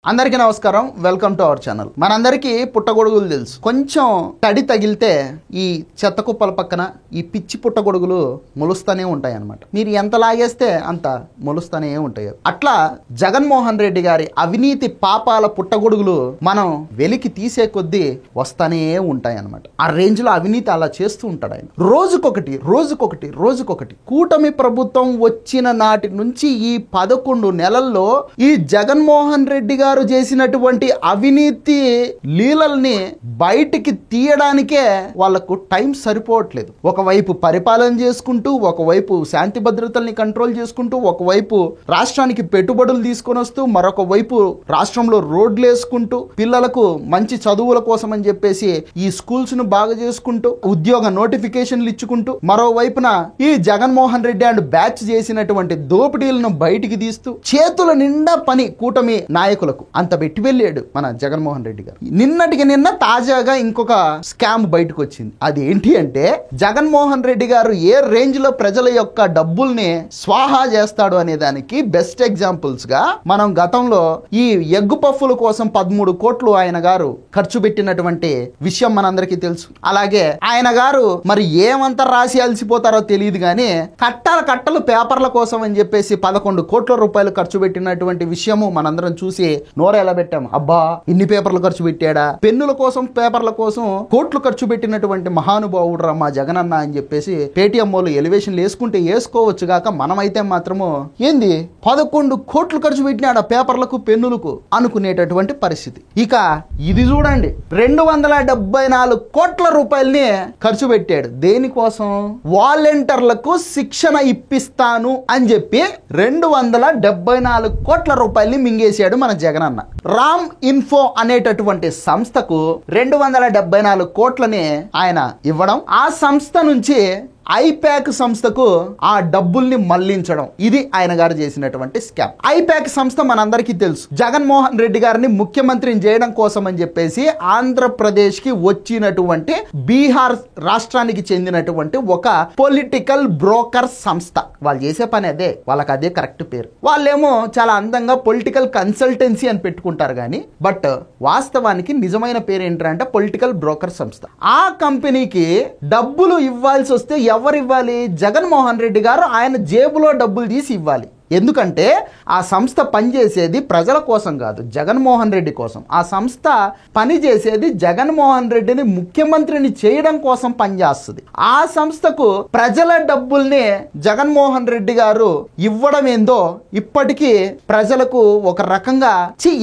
అందరికీ నమస్కారం, welcome to our channel. మనందరికీ పుట్టగొడుగులు తెలుసు. కొంచెం తడి తగిలితే ఈ చెత్త కుప్పల పక్కన ఈ పిచ్చి పుట్టగొడుగులు మొలుస్తూనే ఉంటాయి అన్నమాట. మీరు ఎంత లాగేస్తే అంత మొలుస్తూనే ఉంటాయి. అట్లా జగన్మోహన్ రెడ్డి గారి అవినీతి పాపాల పుట్టగొడుగులు మనం వెలికి తీసే కొద్దీ వస్తూనే ఉంటాయి అన్నమాట. ఆ రేంజ్ లో అవినీతి అలా చేస్తూ ఉంటాడు ఆయన. రోజుకొకటి కూటమి ప్రభుత్వం వచ్చిన నాటి నుంచి ఈ 11 నెలల్లో ఈ జగన్మోహన్ రెడ్డి గారు చేసినటువంటి అవినీతి లీలల్ని బయటికి తీయడానికే వాళ్లకు టైం సరిపోవట్లేదు. ఒకవైపు పరిపాలన చేసుకుంటూ, ఒకవైపు శాంతి భద్రతల్ని కంట్రోల్ చేసుకుంటూ, ఒకవైపు రాష్ట్రానికి పెట్టుబడులు తీసుకొని వస్తూ, మరొక వైపు రాష్ట్రంలో రోడ్లు వేసుకుంటూ, పిల్లలకు మంచి చదువుల కోసం అని చెప్పేసి ఈ స్కూల్స్ ను బాగా చేసుకుంటూ, ఉద్యోగ నోటిఫికేషన్లు ఇచ్చుకుంటూ, మరోవైపున ఈ జగన్మోహన్ రెడ్డి అండ్ బ్యాచ్ చేసినటువంటి దోపిడీలను బయటికి తీస్తూ, చేతుల నిండా పని కూటమి నాయకులకు అంత పెట్టి వెళ్ళాడు మన జగన్మోహన్ రెడ్డి గారు. నిన్నటికి నిన్న తాజాగా ఇంకొక స్కామ్ బయటకు వచ్చింది. అది ఏంటి అంటే, జగన్మోహన్ రెడ్డి గారు ఏ రేంజ్ లో ప్రజల యొక్క డబ్బుల్ని స్వాహా చేస్తాడు అనే దానికి బెస్ట్ ఎగ్జాంపుల్స్ గా మనం గతంలో ఈ ఎగ్గు పఫ్ఫుల కోసం 13 కోట్లు ఆయన గారు ఖర్చు పెట్టినటువంటి విషయం మనందరికీ తెలుసు. అలాగే ఆయన గారు మరి ఏమంతా రాసి అలసిపోతారో తెలియదు కానీ కట్టలు పేపర్ల కోసం అని చెప్పేసి 11 కోట్ల రూపాయలు ఖర్చు పెట్టినటువంటి విషయము మనందరం చూసి నోరేలా పెట్టాం. అబ్బా, ఇన్ని పేపర్లు ఖర్చు పెట్టాడా, పెన్నుల కోసం పేపర్ల కోసం కోట్లు ఖర్చు పెట్టినటువంటి మహానుభావుడు రా మా జగనన్న అని చెప్పేసి పేటీఎం వాళ్ళు ఎలివేషన్లు వేసుకుంటే వేసుకోవచ్చు గాక, మనమైతే మాత్రము ఏంది 11 కోట్లు ఖర్చు పెట్టినాడా పేపర్లకు పెన్నులకు అనుకునేటటువంటి పరిస్థితి. ఇక ఇది చూడండి, 274 కోట్ల రూపాయల్ని ఖర్చు పెట్టాడు. దేనికోసం? వాలంటీర్లకు శిక్షణ ఇప్పిస్తాను అని చెప్పి 274 కోట్ల రూపాయల్ని మింగేశాడు మన జగనన్న. రామ్ ఇన్ఫో అనేటటువంటి సంస్థకు 274 కోట్లని ఆయన ఇవ్వడం, ఆ సంస్థ నుంచి ఐప్యాక్ సంస్థకు ఆ డబ్బుల్ని మళ్లించడం, ఇది ఆయన గారు చేసినటువంటి స్కామ్. ఐప్యాక్ సంస్థ మనందరికీ తెలుసు. జగన్మోహన్ రెడ్డి గారిని ముఖ్యమంత్రిని చేయడం కోసం అని చెప్పేసి ఆంధ్రప్రదేశ్ కి వచ్చినటువంటి బీహార్ రాష్ట్రానికి చెందినటువంటి ఒక పొలిటికల్ బ్రోకర్ సంస్థ. వాళ్ళు చేసే పని అదే, వాళ్ళకి అదే కరెక్ట్ పేరు. వాళ్ళేమో చాలా అందంగా పొలిటికల్ కన్సల్టెన్సీ అని పెట్టుకుంటారు కానీ బట్ వాస్తవానికి నిజమైన పేరు ఏంటంటే పొలిటికల్ బ్రోకర్ సంస్థ. ఆ కంపెనీకి డబ్బులు ఇవ్వాల్సి వస్తే ఎవరు ఇవ్వాలి? జగన్మోహన్ రెడ్డి గారు ఆయన జేబులో డబ్బులు తీసి ఇవ్వాలి. ఎందుకంటే ఆ సంస్థ పనిచేసేది ప్రజల కోసం కాదు, జగన్మోహన్ రెడ్డి కోసం. ఆ సంస్థ పనిచేసేది జగన్మోహన్ రెడ్డిని ముఖ్యమంత్రిని చేయడం కోసం పనిచేస్తుంది. ఆ సంస్థకు ప్రజల డబ్బుల్ని జగన్మోహన్ రెడ్డి గారు ఇవ్వడం ఏందో ఇప్పటికీ ప్రజలకు ఒక రకంగా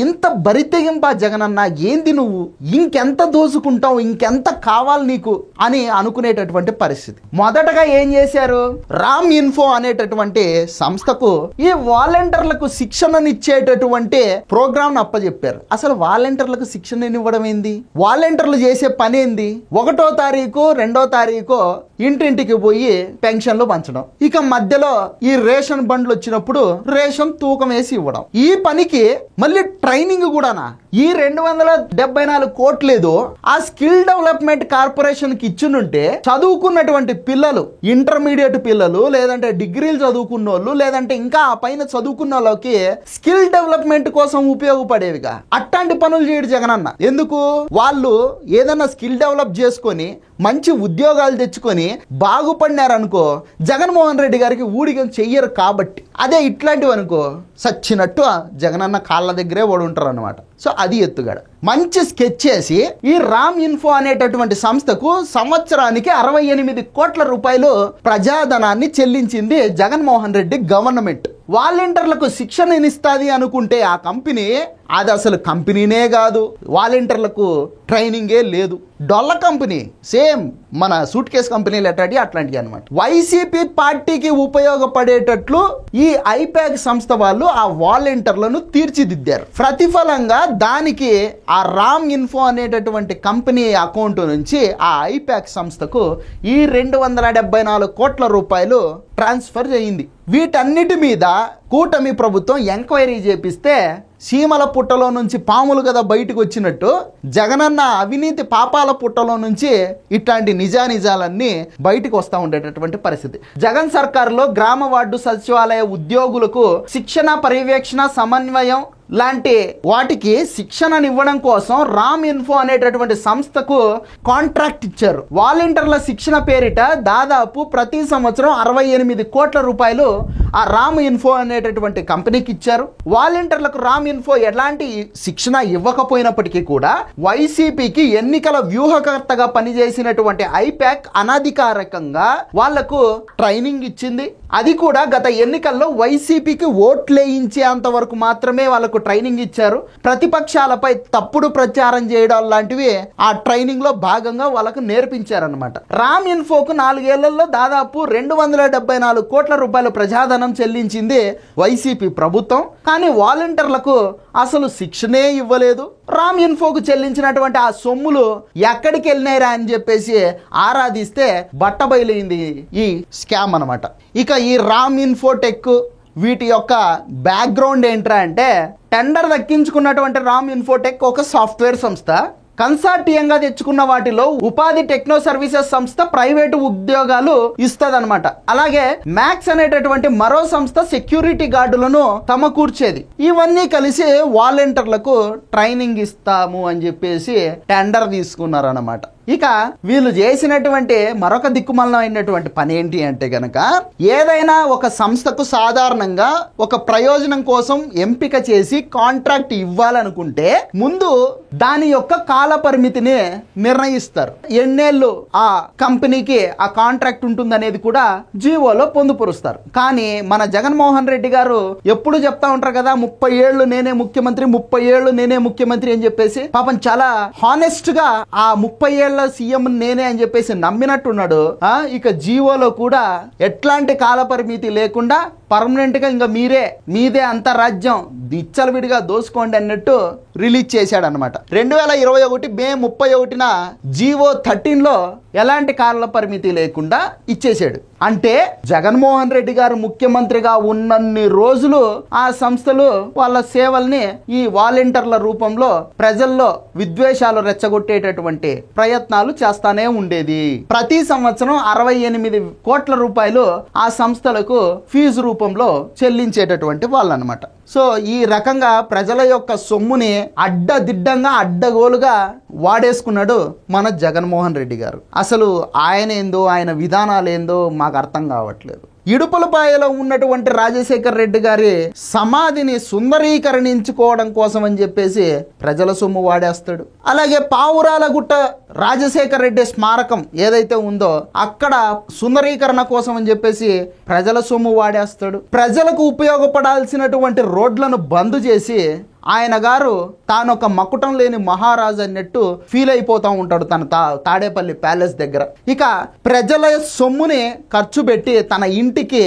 ఇంత బరితెగింపా జగనన్న, ఏంది నువ్వు ఇంకెంత దోసుకుంటావు, ఇంకెంత కావాలి నీకు అని అనుకునేటటువంటి పరిస్థితి. మొదటగా ఏం చేశారు? రామ్ ఇన్ఫో అనేటటువంటి సంస్థకు ఈ వాలంటీర్లకు శిక్షణనిచ్చేటటువంటి ప్రోగ్రామ్ అప్పచెప్పారు. అసలు వాలంటీర్లకు శిక్షణ ఇవ్వడం ఏంది? వాలంటీర్లు చేసే పని ఏంది? 1వ తారీఖు 2వ తారీఖు ఇంటింటికి పోయి పెన్షన్లు పంచడం, ఇక మధ్యలో ఈ రేషన్ బండ్లు వచ్చినప్పుడు రేషన్ తూకం వేసి ఇవ్వడం. ఈ పనికి మళ్ళీ ట్రైనింగ్ కూడానా? ఈ 274 కోట్లేదో ఆ స్కిల్ డెవలప్మెంట్ కార్పొరేషన్ కి ఇచ్చునుంటే చదువుకున్నటువంటి పిల్లలు, ఇంటర్మీడియట్ పిల్లలు, లేదంటే డిగ్రీలు చదువుకున్న వాళ్ళు, లేదంటే ఇంకా ఆ పైన చదువుకున్న వాళ్ళకి స్కిల్ డెవలప్మెంట్ కోసం ఉపయోగపడేవిగా. అట్లాంటి పనులు చేయడు జగనన్న. ఎందుకు? వాళ్ళు ఏదన్నా స్కిల్ డెవలప్ చేసుకొని మంచి ఉద్యోగాలు తెచ్చుకొని బాగుపడినారనుకో జగన్మోహన్ రెడ్డి గారికి ఊడిగం చెయ్యరు కాబట్టి. అదే ఇట్లాంటివి అనుకో సచ్చినట్టు జగనన్న కాళ్ళ దగ్గరే ఓడి ఉంటారు అనమాట. సో అది ఎత్తుగడ. మంచి స్కెచ్ చేసి ఈ రామ్ ఇన్ఫో అనేటటువంటి సంస్థకు సంవత్సరానికి 68 కోట్ల రూపాయలు ప్రజాధనాన్ని చెల్లించింది జగన్మోహన్ రెడ్డి గవర్నమెంట్. వాలంటీర్లకు శిక్షణ ఇస్తాది అనుకుంటే ఆ కంపెనీ అది అసలు కంపెనీనే కాదు, వాలంటీర్లకు ట్రైనింగే లేదు, డొల్ల కంపెనీ. సేమ్ మన సూట్ కేస్ కంపెనీలు అట్లాంటివి అనమాట. వైసీపీ పార్టీకి ఉపయోగపడేటట్లు ఈ ఐప్యాక్ సంస్థ వాళ్ళు ఆ వాలంటీర్లను తీర్చిదిద్దారు. ప్రతిఫలంగా దానికి ఆ రామ్ ఇన్ఫో అనేటటువంటి కంపెనీ అకౌంట్ నుంచి ఆ ఐప్యాక్ సంస్థకు ఈ 274 కోట్ల రూపాయలు ట్రాన్స్ఫర్ అయింది. వీటన్నిటి మీద కూటమి ప్రభుత్వం ఎంక్వైరీ చేపిస్తే చీమల పుట్టలో నుంచి పాములు కదా బయటకు వచ్చినట్టు జగనన్న అవినీతి పాపాల పుట్టలో నుంచి ఇట్లాంటి నిజానిజాలన్నీ బయటకు వస్తూ ఉండేటటువంటి పరిస్థితి. జగన్ సర్కారులో గ్రామ వార్డు సచివాలయ ఉద్యోగులకు శిక్షణ, పర్యవేక్షణ, సమన్వయం, లాంటి వాటికి శిక్షణనివ్వడం కోసం రామ్ ఇన్ఫో అనేటటువంటి సంస్థకు కాంట్రాక్ట్ ఇచ్చారు. వాలంటీర్ల శిక్షణ పేరిట దాదాపు ప్రతి సంవత్సరం 68 కోట్ల రూపాయలు ఆ రామ్ ఇన్ఫో అనేటటువంటి కంపెనీకి ఇచ్చారు. వాలంటీర్లకు రామ్ ఇన్ఫో ఎలాంటి శిక్షణ ఇవ్వకపోయినప్పటికీ కూడా వైసీపీకి ఎన్నికల వ్యూహకర్తగా పనిచేసినటువంటి ఐపాక్ అనధికారికంగా వాళ్లకు ట్రైనింగ్ ఇచ్చింది. అది కూడా గత ఎన్నికల్లో వైసీపీకి ఓట్లేయించేంత వరకు మాత్రమే వాళ్ళకు ట్రైనింగ్ ఇచ్చారు. ప్రతిపక్షాలపై తప్పుడు ప్రచారం చేయడం లాంటివి ఆ ట్రైనింగ్ లో భాగంగా వాళ్ళకు నేర్పించారనమాట. రామ్ ఇన్ఫోకు 4 ఏళ్లలో దాదాపు 274 కోట్ల రూపాయల ప్రజాధనం చెల్లించింది వైసీపీ ప్రభుత్వం. కానీ వాలంటీర్లకు అసలు శిక్షణే ఇవ్వలేదు. రామ్ ఇన్ఫోకు చెల్లించినటువంటి ఆ సొమ్ములు ఎక్కడికి వెళ్ళినాయిరా అని చెప్పేసి ఆరాధిస్తే బట్టబయలైంది ఈ స్కామ్ అనమాట. ఇక ఈ రామ్ ఇన్ఫోటెక్ వీటి యొక్క బ్యాక్గ్రౌండ్ ఏంట్రా అంటే, టెండర్ దక్కించుకున్నటువంటి రామ్ ఇన్ఫోటెక్ ఒక సాఫ్ట్వేర్ సంస్థ. కన్సార్టియంగా తెచ్చుకున్న వాటిలో ఉపాధి టెక్నో సర్వీసెస్ సంస్థ ప్రైవేటు ఉద్యోగాలు ఇస్తదనమాట. అలాగే మ్యాక్స్ అనేటటువంటి మరో సంస్థ సెక్యూరిటీ గార్డులను సమకూర్చేది. ఇవన్నీ కలిసి వాలంటీర్లకు ట్రైనింగ్ ఇస్తాము అని చెప్పేసి టెండర్ తీసుకున్నారన్నమాట. ఇక వీళ్ళు చేసినటువంటి మరొక దిక్కుమలమైనటువంటి పని ఏంటి అంటే గనక, ఏదైనా ఒక సంస్థకు సాధారణంగా ఒక ప్రయోజనం కోసం ఎంపిక చేసి కాంట్రాక్ట్ ఇవ్వాలనుకుంటే ముందు దాని యొక్క కాల పరిమితిని నిర్ణయిస్తారు. ఎన్నేళ్ళు ఆ కంపెనీకి ఆ కాంట్రాక్ట్ ఉంటుందనేది కూడా జీవోలో పొందుపరుస్తారు. కానీ మన జగన్మోహన్ రెడ్డి గారు ఎప్పుడు చెప్తా ఉంటారు కదా, 30 ఏళ్ళు నేనే ముఖ్యమంత్రి, 30 ఏళ్ళు నేనే ముఖ్యమంత్రి అని చెప్పేసి. పాపం చాలా హానెస్ట్ గా ఆ 30 ఏళ్ళ సీఎం నేనే అని చెప్పేసి నమ్మినట్టున్నాడు. ఇక జీవోలో కూడా ఎట్లాంటి కాల పరిమితి లేకుండా పర్మనెంట్ గా ఇంకా మీదే అంత రాజ్యం విచ్చలవిడిగా దోసుకోండి అన్నట్టు రిలీజ్ చేశాడు అనమాట. 2021 మే 31న జీవో 13లో ఎలాంటి కాల పరిమితి లేకుండా ఇచ్చేసాడు. అంటే జగన్మోహన్ రెడ్డి గారు ముఖ్యమంత్రిగా ఉన్నన్ని రోజులు ఆ సంస్థలు వాళ్ళ సేవల్ని ఈ వాలంటీర్ల రూపంలో ప్రజల్లో విద్వేషాలు రెచ్చగొట్టేటటువంటి ప్రయత్నాలు చేస్తానే ఉండేది. ప్రతి సంవత్సరం 68 కోట్ల రూపాయలు ఆ సంస్థలకు ఫీజు రూపంలో చెల్లించేటటువంటి వాళ్ళనమాట. సో ఈ రకంగా ప్రజల యొక్క సొమ్ముని అడ్డదిడ్డంగా అడ్డగోలుగా వాడేసుకున్నాడు మన జగన్మోహన్ రెడ్డి గారు. అసలు ఆయన ఏందో, ఆయన విధానాలు ఏందో మాకు అర్థం కావట్లేదు. ఇడుపులపాయలో ఉన్నటువంటి రాజశేఖర్ రెడ్డి గారి సమాధిని సుందరీకరణించుకోవడం కోసం అని చెప్పేసి ప్రజల సొమ్ము వాడేస్తాడు. అలాగే పావురాలగుట్ట రాజశేఖర్ రెడ్డి స్మారకం ఏదైతే ఉందో అక్కడ సుందరీకరణ కోసం అని చెప్పేసి ప్రజల సొమ్ము వాడేస్తాడు. ప్రజలకు ఉపయోగపడాల్సినటువంటి రోడ్లను బంద్ చేసి ఆయన గారు తానొక మకుటం లేని మహారాజు అన్నట్టు ఫీల్ అయిపోతూ ఉంటాడు తన తాడేపల్లి ప్యాలెస్ దగ్గర. ఇక ప్రజల సొమ్ముని ఖర్చు పెట్టి తన ఇంటికి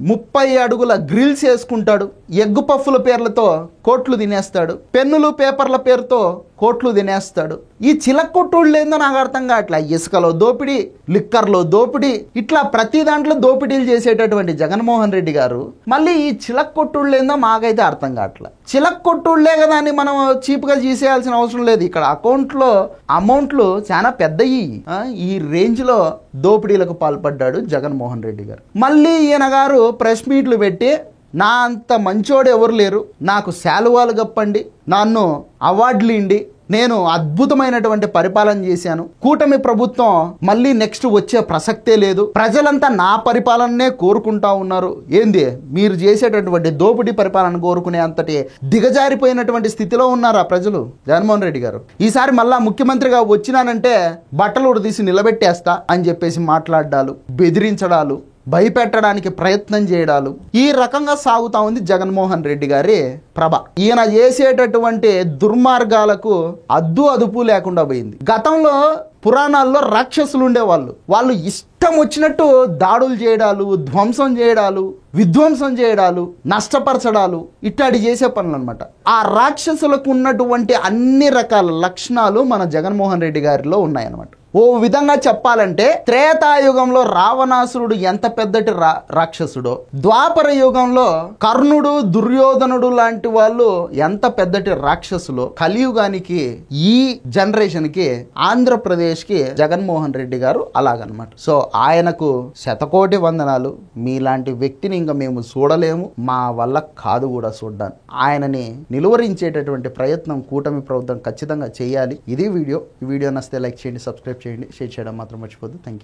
30 అడుగుల గ్రిల్స్ వేసుకుంటాడు. ఎగ్గు పఫ్ఫుల పేర్లతో కోట్లు తినేస్తాడు. పెన్నులు పేపర్ల పేరుతో కోట్లు తినేస్తాడు. ఈ చిలక్కొట్టుళ్ళు ఏందో నాకు అర్థం కావట్లే. ఇసుకలో దోపిడీ, లిక్కర్లో దోపిడీ, ఇట్లా ప్రతి దాంట్లో దోపిడీలు చేసేటటువంటి జగన్మోహన్ రెడ్డి గారు మళ్ళీ ఈ చిలక్కొట్టుళ్ళు ఏందో మాకైతే అర్థం కావట్లే. చిలక్కొట్టుళ్లే కదా అని మనం చీప్గా తీసేయాల్సిన అవసరం లేదు. ఇక్కడ అకౌంట్లో అమౌంట్లు చాలా పెద్దయి. ఈ రేంజ్ లో దోపిడీలకు పాల్పడ్డాడు జగన్మోహన్ రెడ్డి గారు. మళ్ళీ ఈయన గారు ప్రెస్ మీట్లు పెట్టి నా అంత మంచోడు ఎవరు లేరు, నాకు శాలువాలు గప్పండి, నన్ను అవార్డులు ఇండి, నేను అద్భుతమైనటువంటి పరిపాలన చేశాను, కూటమి ప్రభుత్వం మళ్ళీ నెక్స్ట్ వచ్చే ప్రసక్తే లేదు, ప్రజలంతా నా పరిపాలననే కోరుకుంటా ఉన్నారు. ఏంది మీరు చేసేటటువంటి దోపిడీ పరిపాలన కోరుకునే అంతటి దిగజారిపోయినటువంటి స్థితిలో ఉన్నారా ప్రజలు? జగన్మోహన్ రెడ్డి గారు ఈసారి మళ్ళా ముఖ్యమంత్రిగా వచ్చినానంటే బట్టలు ఉడదీసి నిలబెట్టేస్తా అని చెప్పేసి మాట్లాడాలు, బెదిరించడాలు, భయపెట్టడానికి ప్రయత్నం చేయడాలు, ఈ రకంగా సాగుతా ఉంది జగన్మోహన్ రెడ్డి గారి ప్రభ. ఈయన చేసేటటువంటి దుర్మార్గాలకు అద్దు అదుపు లేకుండా పోయింది. గతంలో పురాణాల్లో రాక్షసులు ఉండేవాళ్ళు. వాళ్ళు ఇష్టం వచ్చినట్టు దాడులు చేయడాలు, ధ్వంసం చేయడాలు, విధ్వంసం చేయడాలు, నష్టపరచడాలు, ఇట్లాంటి చేసే పనులు అనమాట. ఆ రాక్షసులకు ఉన్నటువంటి అన్ని రకాల లక్షణాలు మన జగన్మోహన్ రెడ్డి గారిలో ఉన్నాయన్నమాట. ఓ విధంగా చెప్పాలంటే త్రేతాయుగంలో రావణాసురుడు ఎంత పెద్దటి రాక్షసుడో, ద్వాపర యుగంలో కర్ణుడు దుర్యోధనుడు లాంటి వాళ్ళు ఎంత పెద్దటి రాక్షసులో, కలియుగానికి ఈ జనరేషన్ కి ఆంధ్రప్రదేశ్ కి జగన్మోహన్ రెడ్డి గారు అలాగనమాట. సో ఆయనకు శతకోటి వందనాలు. మీలాంటి వ్యక్తిని ఇంకా మేము చూడలేము, మా వల్ల కాదు కూడా చూడ్డానికి. ఆయనని నిలువరించేటటువంటి ప్రయత్నం కూటమి ప్రభుత్వం ఖచ్చితంగా చేయాలి. ఇది వీడియో. ఈ వీడియో నచ్చితే లైక్ చేయండి, సబ్స్క్రైబ్ చేయండి, షేర్ చేయడం మాత్రం మర్చిపోద్దు. Thank you.